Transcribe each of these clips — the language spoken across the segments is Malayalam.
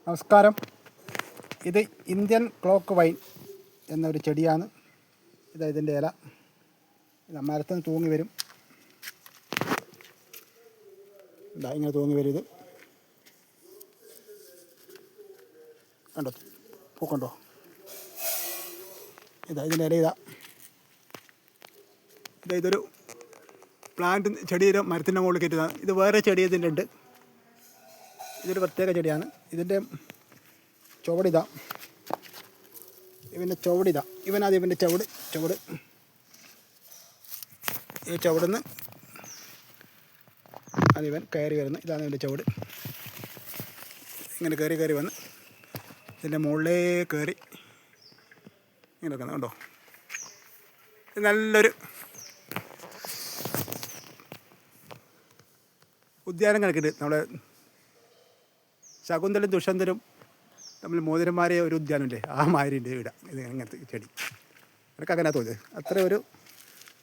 നമസ്കാരം. ഇത് ഇന്ത്യൻ ക്ലോക്ക് വൈൻ എന്നൊരു ചെടിയാണ്. ഇതിൻ്റെ ഇല മരത്തിൽ നിന്ന് തൂങ്ങി വരും. ഇങ്ങനെ തൂങ്ങി വരും. ഇത് കണ്ടോ, പൂക്കണ്ടോ? ഇതിൻ്റെ ഇല ഇതൊരു പ്ലാന്റ് ചെടിയുടെ മരത്തിൻ്റെ മുകളിൽ കയറ്റുന്നതാണ്. ഇത് വേറെ ചെടി ഇതിൻ്റെ ഉണ്ട്. ഇതൊരു പ്രത്യേക ചെടിയാണ്. ഇതിൻ്റെ ചുവടിതാ, ഇവൻ്റെ ചുവടിതാ. ഇവൻ്റെ ചുവട് ഈ ചുവടിന്ന് അതിവൻ കയറി വരുന്നു. ഇതാണ് ഇവൻ്റെ ചുവട്. ഇങ്ങനെ കയറി വന്ന് ഇതിൻ്റെ മുകളിലേ കയറി ഇങ്ങനെ വെക്കുന്നത് കണ്ടോ. ഇത് നല്ലൊരു ഉദ്യാനം കണക്കിട്ട് നമ്മുടെ ശകുന്തലും ദുഷ്യന്തരും നമ്മൾ മോതിരന്മാരെ ഒരു ഉദ്യാനമില്ലേ, ആ മാതിരിൻ്റെ ഇവിടെ ഇത് അങ്ങനത്തെ ചെടി. എനിക്ക് അങ്ങനെ തോന്നുന്നത്. അത്ര ഒരു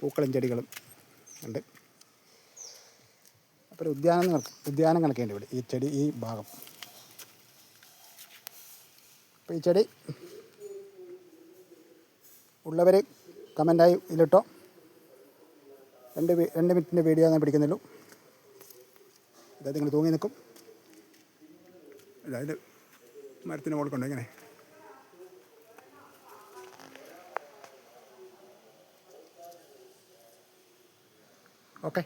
പൂക്കളും ചെടികളും ഉണ്ട്. അപ്പോൾ ഉദ്യാനം കണക്കേണ്ട ഇവിടെ ഈ ചെടി, ഈ ഭാഗം. അപ്പോൾ ഈ ചെടി ഉള്ളവർ കമൻ്റായി ഇതിലിട്ടോ. 2 മിനിറ്റിൻ്റെ വീഡിയോ ഞാൻ പിടിക്കുന്നുള്ളൂ. അതായത് നിങ്ങൾ തൂങ്ങി നിൽക്കും. അതായത് മരത്തിന് മുകളിൽ കൊണ്ട് ഇങ്ങനെ. ഓക്കെ.